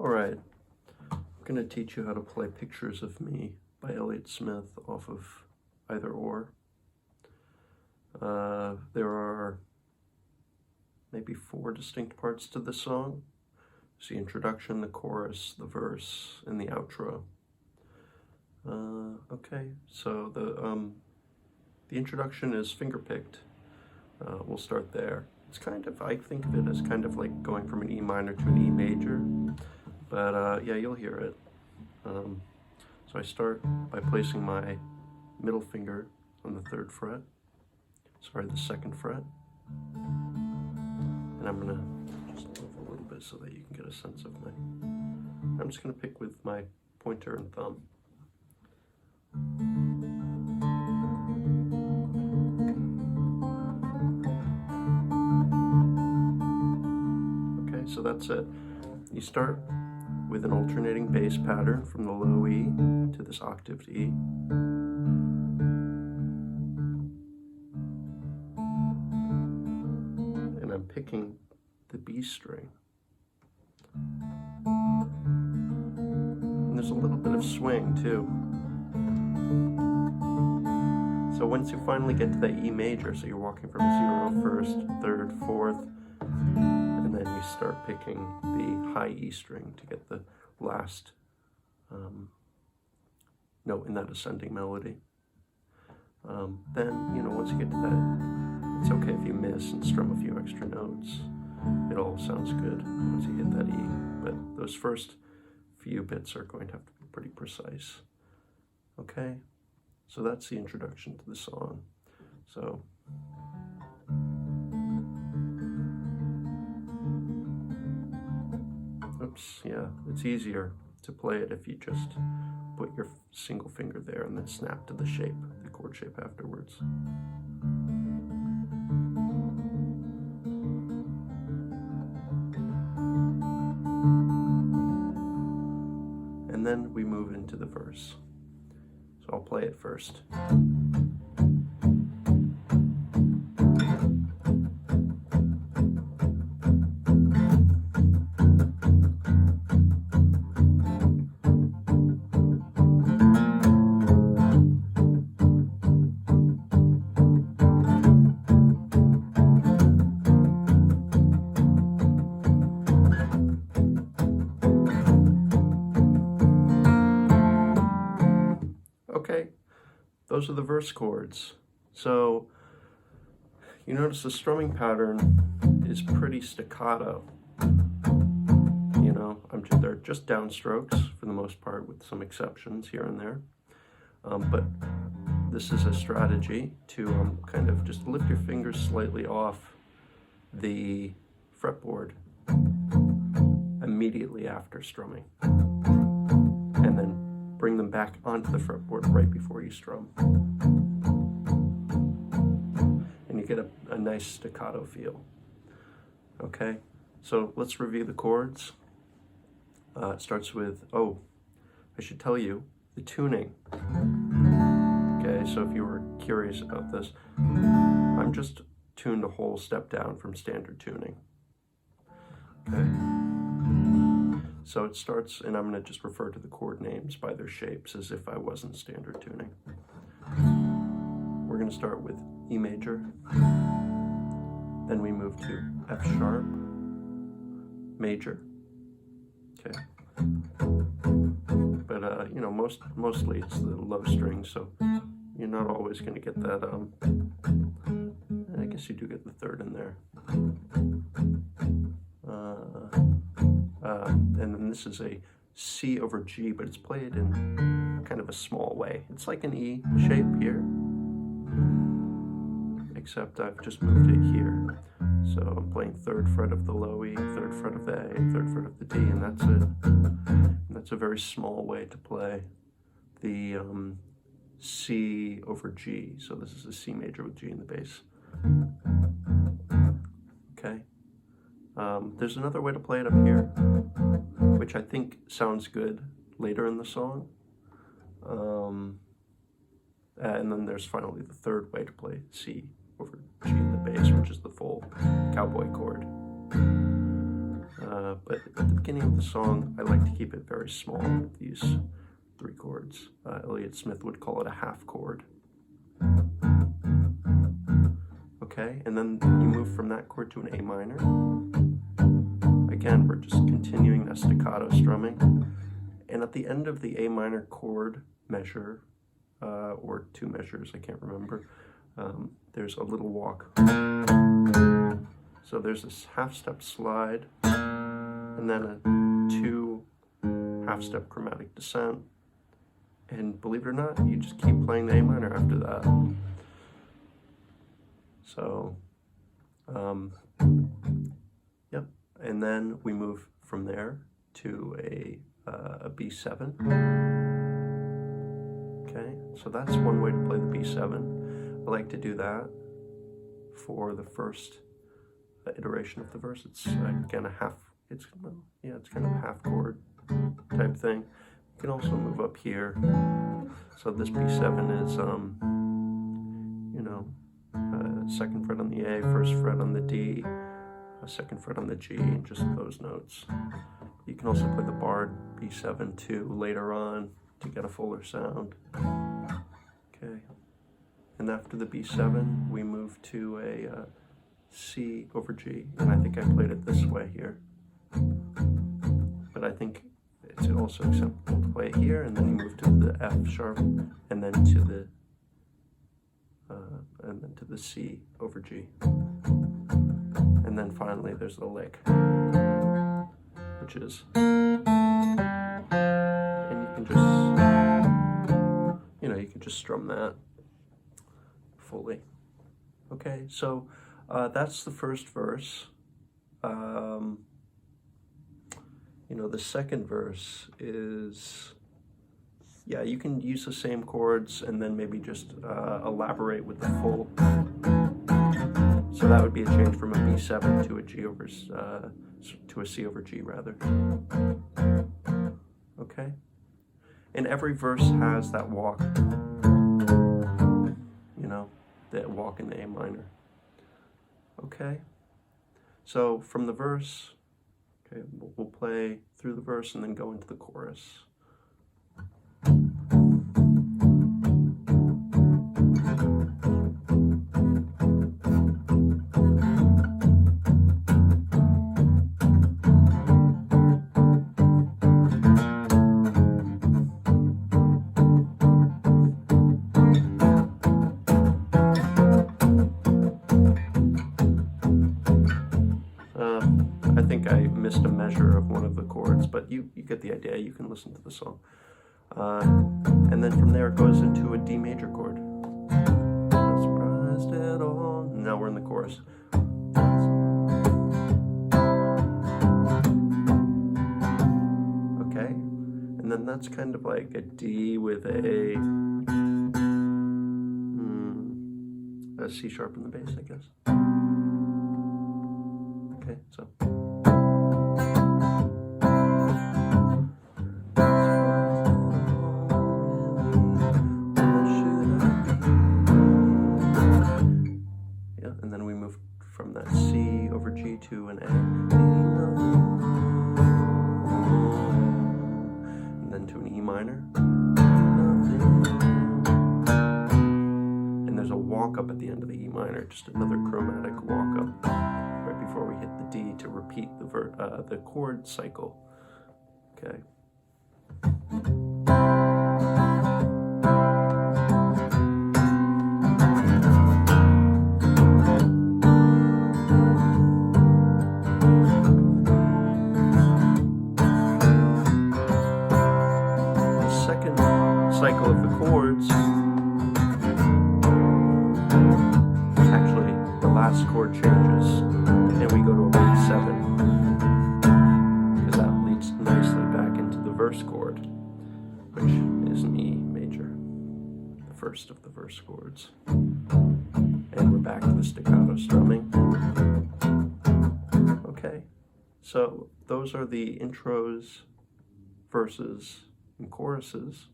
Alright, I'm going to teach you how to play Pictures of Me by Elliott off of Either Or. There are maybe 4 distinct parts to the song. There's the introduction, the chorus, the verse, and the outro. Okay, so the introduction is finger-picked. We'll start there. It's kind of, I think of it as kind of like going from an E minor to an E major, but yeah, you'll hear it. So I start by placing my middle finger on the 3rd fret, the 2nd fret, and I'm gonna just move a little bit so that you can get a sense of I'm just gonna pick with my pointer and thumb. So that's it. You start with an alternating bass pattern from the low E to this octaved E. And I'm picking the B string. And there's a little bit of swing too. So once you finally get to the E major, so you're walking from 0 1st, 3rd, 4th, and then you start picking the high E string to get the last note in that ascending melody. Then, once you get to that, it's okay if you miss and strum a few extra notes. It all sounds good once you hit that E, but those first few bits are going to have to be pretty precise. Okay, so that's the introduction to the song. So yeah, it's easier to play it if you just put your single finger there and then snap to the shape, the chord shape afterwards. And then we move into the verse. So I'll play it first. Okay, those are the verse chords. So you notice the strumming pattern is pretty staccato. They're just downstrokes for the most part, with some exceptions here and there. But this is a strategy to kind of just lift your fingers slightly off the fretboard immediately after strumming, and then bring them back onto the fretboard right before you strum. And you get a nice staccato feel. Okay, so let's review the chords. It starts with, I should tell you, the tuning. Okay, so if you were curious about this, I'm just tuned a whole step down from standard tuning. Okay. So it starts, and I'm going to just refer to the chord names by their shapes as if I wasn't standard tuning. We're going to start with E major, then we move to F sharp, major. Okay. But mostly it's the low string, so you're not always going to get that. I guess you do get the 3rd in there. And then this is a C over G, but it's played in kind of a small way. It's like an E shape here, except I've just moved it here. So I'm playing 3rd fret of the low E, 3rd fret of the A, 3rd fret of the D, and that's it. And that's a very small way to play the C over G. So this is a C major with G in the bass. Okay. There's another way to play it up here, which I think sounds good later in the song. And then there's finally the 3rd way to play C over G in the bass, which is the full cowboy chord. but at the beginning of the song, I like to keep it very small, these 3 chords. Elliott Smith would call it a half chord. Okay, and then you move from that chord to an A minor. Again, we're just continuing that staccato strumming. And at the end of the A minor chord measure, or 2 measures, I can't remember, there's a little walk. So there's this half-step slide, and then a 2 half-step chromatic descent. And believe it or not, you just keep playing the A minor after that. So, yep. And then we move from there to a B7. Okay, so that's one way to play the B7. I like to do that for the first iteration of the verse. It's again a half. It's kind of a half chord type thing. You can also move up here. So this B7 is second fret on the A, first fret on the D, second fret on the G, just those notes. You can also play the barred B7 too later on to get a fuller sound. Okay, and after the B7 we move to a C over G, and I think I played it this way here, but I think it's also acceptable to play it here, and then you move to the F sharp, and then to the C over G, and then finally there's the lick, which is, and you can just, you can just strum that fully. Okay, so that's the first verse. The second verse is, you can use the same chords and then maybe just elaborate with the full. So that would be a change from a B7 to a G over to a C over G rather. Okay, and every verse has that walk. That walk in the A minor. Okay, so from the verse, okay, we'll play through the verse and then go into the chorus. I think I missed a measure of one of the chords, but you get the idea. You can listen to the song. And then from there it goes into a D major chord. Not surprised at all. Now we're in the chorus. Okay, and then that's kind of like a D with a C sharp in the bass, I guess. Okay, so. And then we move from that C over G to an A. And then to an E minor. And there's a walk up at the end of the E minor, just another chromatic walk up right before we hit the D to repeat the chord cycle. Okay. Cycle of the chords, actually the last chord changes and we go to a B7 because that leads nicely back into the verse chord, which is an E major, the first of the verse chords. And we're back to the staccato strumming. Okay, so those are the intros, verses, and choruses.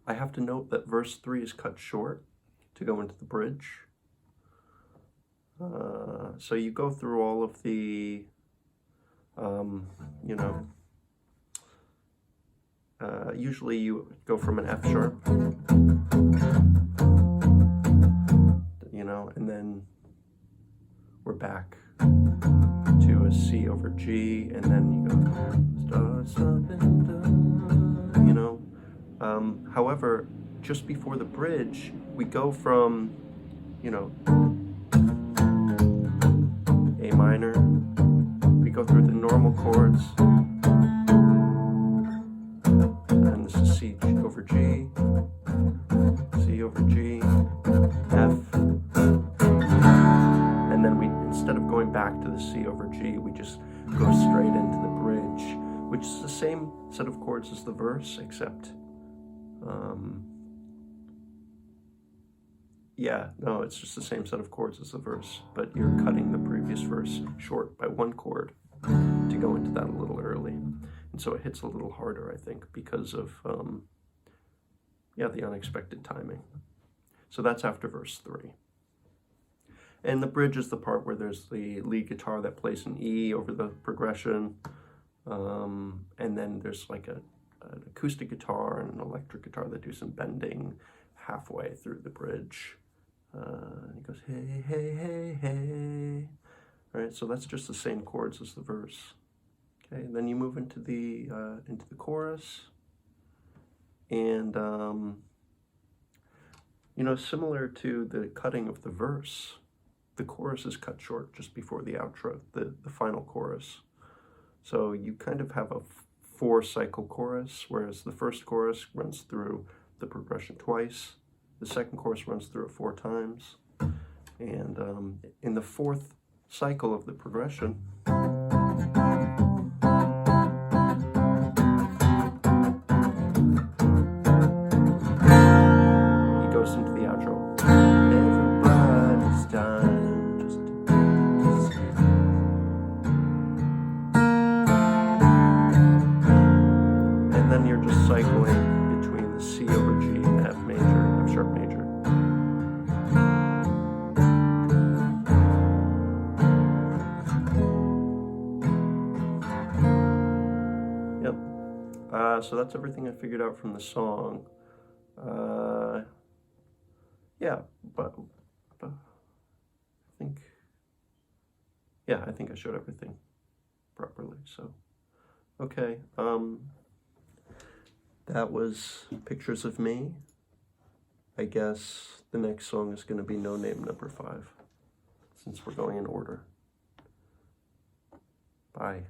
I have to note that verse 3 is cut short to go into the bridge. So you go through all of the, you know, usually you go from an F sharp, you know, and then we're back to a C over G, and then you go start, stop, and you know. However, just before the bridge, we go from, you know, A minor, we go through the normal chords, and this is C over G, C over G, F, and then we, instead of going back to the C over G, we just go straight into the bridge, which is the same set of chords as the verse, except, yeah, no, it's just the same set of chords as the verse, but you're cutting the previous verse short by one chord to go into that a little early. And so it hits a little harder, I think, because of, yeah, the unexpected timing. So that's after verse 3. And the bridge is the part where there's the lead guitar that plays an E over the progression, and then there's like an acoustic guitar and an electric guitar that do some bending halfway through the bridge. And he goes, hey, hey, hey, hey. All right, so that's just the same chords as the verse. Okay, and then you move into the chorus, and you know, similar to the cutting of the verse, the chorus is cut short just before the outro, the final chorus. So you kind of have a 4-cycle chorus, whereas the first chorus runs through the progression twice. The second chorus runs through it 4 times. And in the 4th cycle of the progression, he goes into the outro. Everybody's done. Just and then you're just cycling between the C over G and the F major, F sharp major. Yep. So that's everything I figured out from the song. Yeah, but I think, yeah, I think I showed everything properly. So, okay. That was Pictures of Me. I guess the next song is going to be No Name number 5, since we're going in order. Bye.